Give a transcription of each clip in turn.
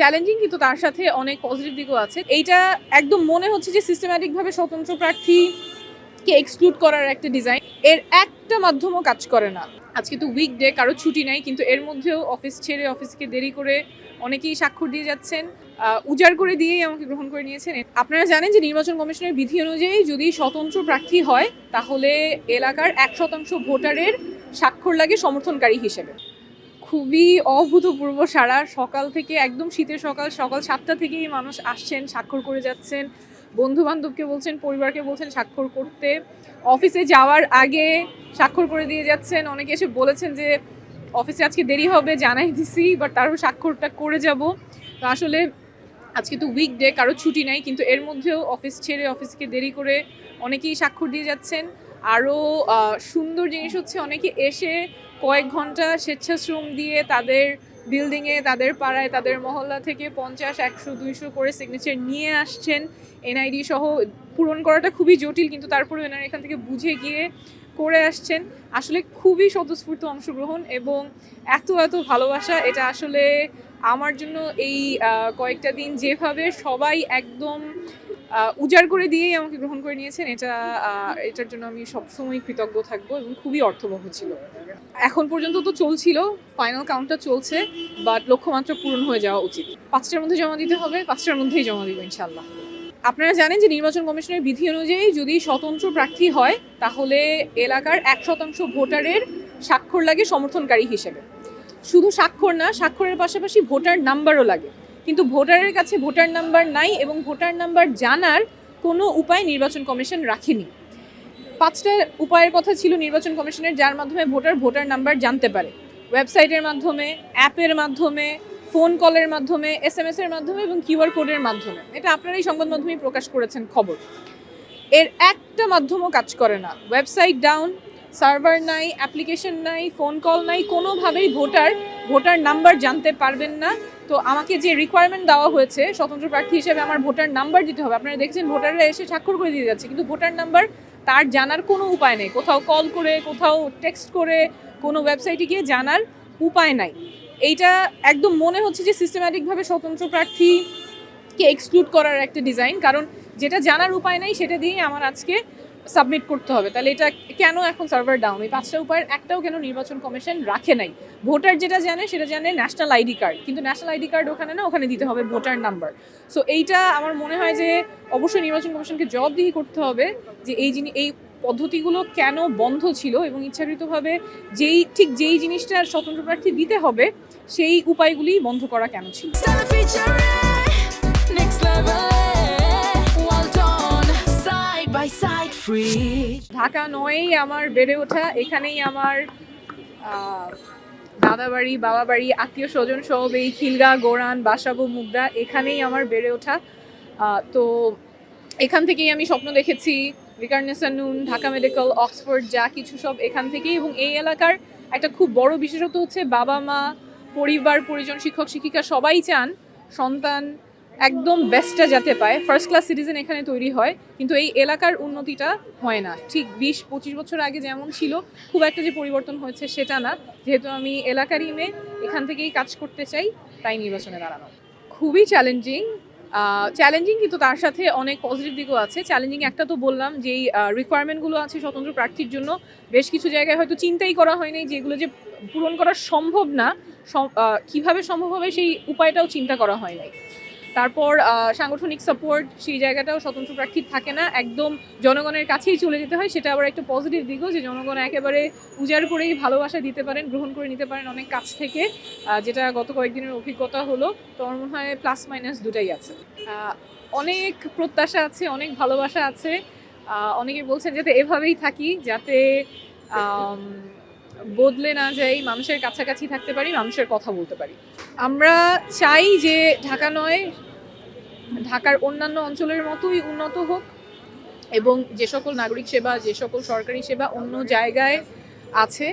Challenging, কিন্তু তার সাথে অনেক পজিটিভ দিকও আছে। এইটা একদম মনে হচ্ছে যে সিস্টেম্যাটিক ভাবে স্বতন্ত্র প্রার্থীকে এক্সক্লুড করার একটা ডিজাইন। এর একটা মাধ্যমও কাজ করে না। আজকে তো উইকডে, কারো ছুটি নাই, কিন্তু এর মধ্যেও অফিস ছেড়ে অফিসকে দেরি করে অনেকেই স্বাক্ষর দিয়ে যাচ্ছেন। উজাড় করে দিয়েই আমাকে গ্রহণ করে নিয়েছেন। আপনারা জানেন যে নির্বাচন কমিশনের বিধি অনুযায়ী যদি স্বতন্ত্র প্রার্থী হয় তাহলে এলাকার 1% ভোটারের স্বাক্ষর লাগে সমর্থনকারী হিসেবে। খুবই অভূতপূর্ব সারা। সকাল থেকে একদম শীতের সকাল 7টা থেকেই মানুষ আসছেন, স্বাক্ষর করে যাচ্ছেন। বন্ধু বান্ধবকে বলছেন, পরিবারকে বলছেন স্বাক্ষর করতে। অফিসে যাওয়ার আগে স্বাক্ষর করে দিয়ে যাচ্ছেন। অনেকে এসে বলেছেন যে অফিসে আজকে দেরি হবে, জানাই দিছি, বাট তারও স্বাক্ষরটা করে যাব। তো আসলে আজকে তো উইকডে, কারো ছুটি নাই, কিন্তু এর মধ্যেও অফিস ছেড়ে অফিসকে দেরি করে অনেকেই স্বাক্ষর দিয়ে যাচ্ছেন। আরও সুন্দর জিনিস হচ্ছে অনেকে এসে কয়েক ঘন্টা স্বেচ্ছাশ্রম দিয়ে তাদের বিল্ডিংয়ে, তাদের পাড়ায়, তাদের মহল্লা থেকে 50, 100, 200 করে সিগনেচার নিয়ে আসছেন। এনআইডি সহ পূরণ করাটা খুবই জটিল, কিন্তু তারপরে এনারা এখান থেকে বুঝে গিয়ে করে আসছেন। আসলে খুবই স্বতঃস্ফূর্ত অংশগ্রহণ এবং এত এত ভালোবাসা। এটা আসলে আমার জন্য এই কয়েকটা দিন যেভাবে সবাই একদম উজাড় করে দিয়েই আমাকে গ্রহণ করে নিয়েছেন, এটার জন্য আমি সবসময় কৃতজ্ঞ থাকবো এবং খুবই অর্থবহ ছিল। এখন পর্যন্ত তো চলছিল, ফাইনাল কাউন্টটা চলছে, বাট লক্ষ্যমাত্রা পূরণ হয়ে যাওয়া উচিত। 5টার মধ্যে জমা দিতে হবে, 5টার মধ্যেই জমা দিব ইনশাল্লাহ। আপনারা জানেন যে নির্বাচন কমিশনের বিধি অনুযায়ী যদি স্বতন্ত্র প্রার্থী হয় তাহলে এলাকার 1% ভোটারের স্বাক্ষর লাগে সমর্থনকারী হিসেবে। শুধু স্বাক্ষর না, স্বাক্ষরের পাশাপাশি ভোটার নাম্বারও লাগে, কিন্তু ভোটারের কাছে ভোটার নাম্বার নাই এবং ভোটার নাম্বার জানার কোনো উপায় নির্বাচন কমিশন রাখেনি। 5টা উপায়ের কথা ছিল নির্বাচন কমিশনের, যার মাধ্যমে ভোটার নাম্বার জানতে পারে। ওয়েবসাইটের মাধ্যমে, অ্যাপের মাধ্যমে, ফোন কলের মাধ্যমে, SMS এর মাধ্যমে এবং কিউআর কোডের মাধ্যমে। এটা আপনারাই সংবাদ মাধ্যমে প্রকাশ করেছেন খবর। এর একটা মাধ্যমও কাজ করে না। ওয়েবসাইট ডাউন, সার্ভার নাই, অ্যাপ্লিকেশন নাই, ফোন কল নাই, কোনোভাবেই ভোটার নাম্বার জানতে পারবেন না। তো আমাকে যে রিকোয়ারমেন্ট দেওয়া হয়েছে স্বতন্ত্র প্রার্থী হিসেবে আমার ভোটার নাম্বার দিতে হবে। আপনারা দেখছেন ভোটাররা এসে স্বাক্ষর করে দিয়ে যাচ্ছে, কিন্তু ভোটার নাম্বার তার জানার কোনো উপায় নেই। কোথাও কল করে, কোথাও টেক্সট করে, কোনো ওয়েবসাইটে গিয়ে জানার উপায় নাই। এইটা একদম মনে হচ্ছে যে সিস্টেম্যাটিকভাবে স্বতন্ত্র প্রার্থীকে এক্সক্লুড করার একটা ডিজাইন। কারণ যেটা জানার উপায় নাই সেটা দিয়েই আমার আজকে সাবমিট করতে হবে। তাহলে এটা কেন এখন সার্ভার ডাউন? এই 5টা উপায়ের একটাও কেন নির্বাচন কমিশন রাখে নাই? ভোটার যেটা জানে সেটা জানে ন্যাশনাল আইডি কার্ড, কিন্তু ন্যাশনাল আইডি কার্ড ওখানে না, ওখানে দিতে হবে ভোটার নাম্বার। সো এইটা আমার মনে হয় যে অবশ্যই নির্বাচন কমিশনকে জবাবদিহি করতে হবে যে এই পদ্ধতিগুলো কেন বন্ধ ছিল এবং ইচ্ছাকৃতভাবে যেই জিনিসটা স্বতন্ত্র প্রার্থী দিতে হবে সেই উপায়গুলি বন্ধ করা কেন ছিল। ঢাকা 9-এই আমার বেড়ে ওঠা, এখানেই আমার দাদা বাড়ি, বাবা বাড়ি, আত্মীয় স্বজন সব এই খিলগা, গোরান, বাসাবো, মুগদা, এখানেই আমার বেড়ে ওঠা। তো এখান থেকেই আমি স্বপ্ন দেখেছি, রিকার্নেসন নুন, ঢাকা মেডিকেল, অক্সফোর্ড, যা কিছু সব এখান থেকেই। এবং এই এলাকার একটা খুব বড় বিশেষত্ব হচ্ছে বাবা মা, পরিবার পরিজন, শিক্ষক শিক্ষিকা সবাই চান সন্তান একদম বেস্টটা যাতে পায়, ফার্স্ট ক্লাস সিটিজেন এখানে তৈরি হয়। কিন্তু এই এলাকার উন্নতিটা হয় না। ঠিক 20-25 বছর আগে যেমন ছিল, খুব একটা যে পরিবর্তন হয়েছে সেটা না। যেহেতু আমি এলাকারই মেয়ে, এখান থেকেই কাজ করতে চাই, তাই নির্বাচনে দাঁড়ানো। খুবই চ্যালেঞ্জিং, কিন্তু তার সাথে অনেক পজিটিভ দিকও আছে। চ্যালেঞ্জিং একটা তো বললাম, যেই রিকোয়ারমেন্টগুলো আছে স্বতন্ত্র প্রার্থীর জন্য বেশ কিছু জায়গায় হয়তো চিন্তাই করা হয়নি, যেগুলো যে পূরণ করা সম্ভব না, কিভাবে সম্ভব হবে সেই উপায়টাও চিন্তা করা হয় নাই। তারপর সাংগঠনিক সাপোর্ট, সেই জায়গাটাও স্বতন্ত্র প্রার্থীর থাকে না, একদম জনগণের কাছেই চলে যেতে হয়। সেটা আবার একটা পজিটিভ দিকও, যে জনগণ একেবারে উজাড় করেই ভালোবাসা দিতে পারেন, গ্রহণ করে নিতে পারেন অনেক কাছ থেকে, যেটা গত কয়েকদিনের অভিজ্ঞতা হলো। তো আমার মনে হয় প্লাস মাইনাস দুটাই আছে। অনেক প্রত্যাশা আছে, অনেক ভালোবাসা আছে। অনেকে বলছেন যাতে এভাবেই থাকি, যাতে বদলে না যাই, মানুষের কাছাকাছি থাকতে পারি, মানুষের কথা বলতে পারি। আমরা চাই যে ঢাকা নয়, ঢাকার অন্যান্য অঞ্চলের মতোই উন্নত হোক এবং যে সকল নাগরিক সেবা, যে সকল সরকারি সেবা অন্য জায়গায় আছে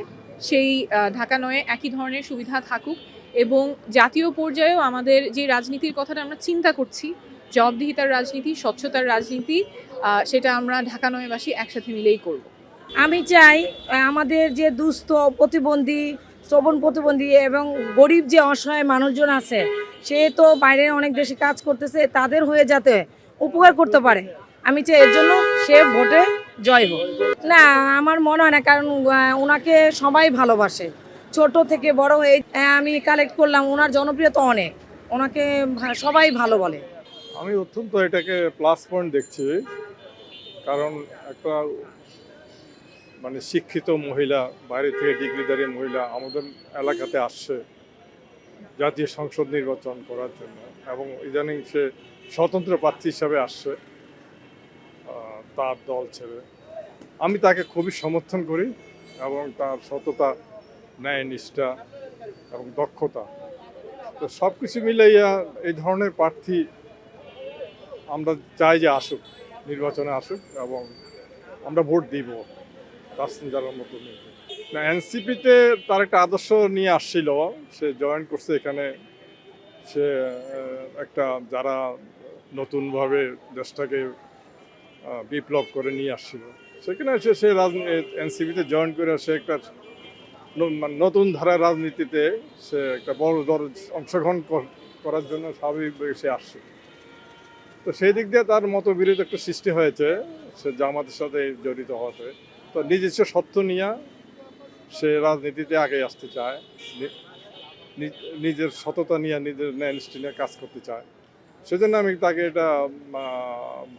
সেই ঢাকা নয়ে একই ধরনের সুবিধা থাকুক। এবং জাতীয় পর্যায়েও আমাদের যে রাজনীতির কথাটা আমরা চিন্তা করছি, জবাবদিহিতার রাজনীতি, স্বচ্ছতার রাজনীতি, সেটা আমরা ঢাকা নয়বাসী একসাথে মিলেই করব। আমি চাই আমাদের যে দুস্থ প্রতিবন্ধী শ্রবণ প্রতিবন্ধী এবং গরিব যে অসহায় মানুষজন আছে, সে তো বাইরে অনেক দেশে কাজ করতেছে, তাদের হয়ে যাতে উপকার করতে পারে, আমি চাই এর জন্য সে ভোটে জয় হোক। না, আমার মনে হয় না, কারণ ওনাকে সবাই ভালোবাসে, ছোট থেকে বড় হয়ে আমি কালেক্ট করলাম, ওনার জনপ্রিয়তা অনেক, ওনাকে সবাই ভালো বলে। আমি অত্যন্ত এটাকে প্লাস পয়েন্ট দেখছি, কারণ একটা মানে শিক্ষিত মহিলা, বাইরে থেকে ডিগ্রিধারী মহিলা আমাদের এলাকাতে আসছে জাতীয় সংসদ নির্বাচন করার জন্য, এবং ইদানিং সে স্বতন্ত্র প্রার্থী হিসাবে আসছে তার দল ছেড়ে। আমি তাকে খুবই সমর্থন করি, এবং তার সততা, ন্যায় নিষ্ঠা এবং দক্ষতা, তো সব কিছু মিলাইয়া এই ধরনের প্রার্থী আমরা চাই যে আসুক, নির্বাচনে আসুক, এবং আমরা ভোট দিব তাসনিম জারার মতো নেই। না, এনসিপিতে তার একটা আদর্শ নিয়ে আসছিল, সে জয়েন করছে এখানে, সে একটা যারা নতুনভাবে দেশটাকে বিপ্লব করে নিয়ে আসছিল, সেখানে সে এনসিপিতে জয়েন করে সে একটা মানে নতুন ধারার রাজনীতিতে সে একটা বড় অংশগ্রহণ করার জন্য স্বাভাবিকভাবে সে আসছে। তো সেই দিক দিয়ে তার মতবিরোধ একটা সৃষ্টি হয়েছে সে জামাতের সাথে জড়িত হতে। তো নিজস্ব সত্য নিয়ে সে রাজনীতিতে আগে আসতে চায়, নিজের সততা নিয়ে, নিজের ন্যায়নিষ্ঠ নিয়ে কাজ করতে চায়। সেজন্য আমি তাকে এটা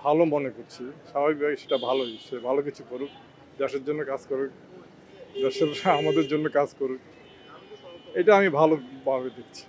ভালো মনে করছি। স্বাভাবিকভাবে সেটা ভালোই, সে ভালো কিছু করুক, দেশের জন্য কাজ করুক, দেশের আমাদের জন্য কাজ করুক, এটা আমি ভালোভাবে দেখছি।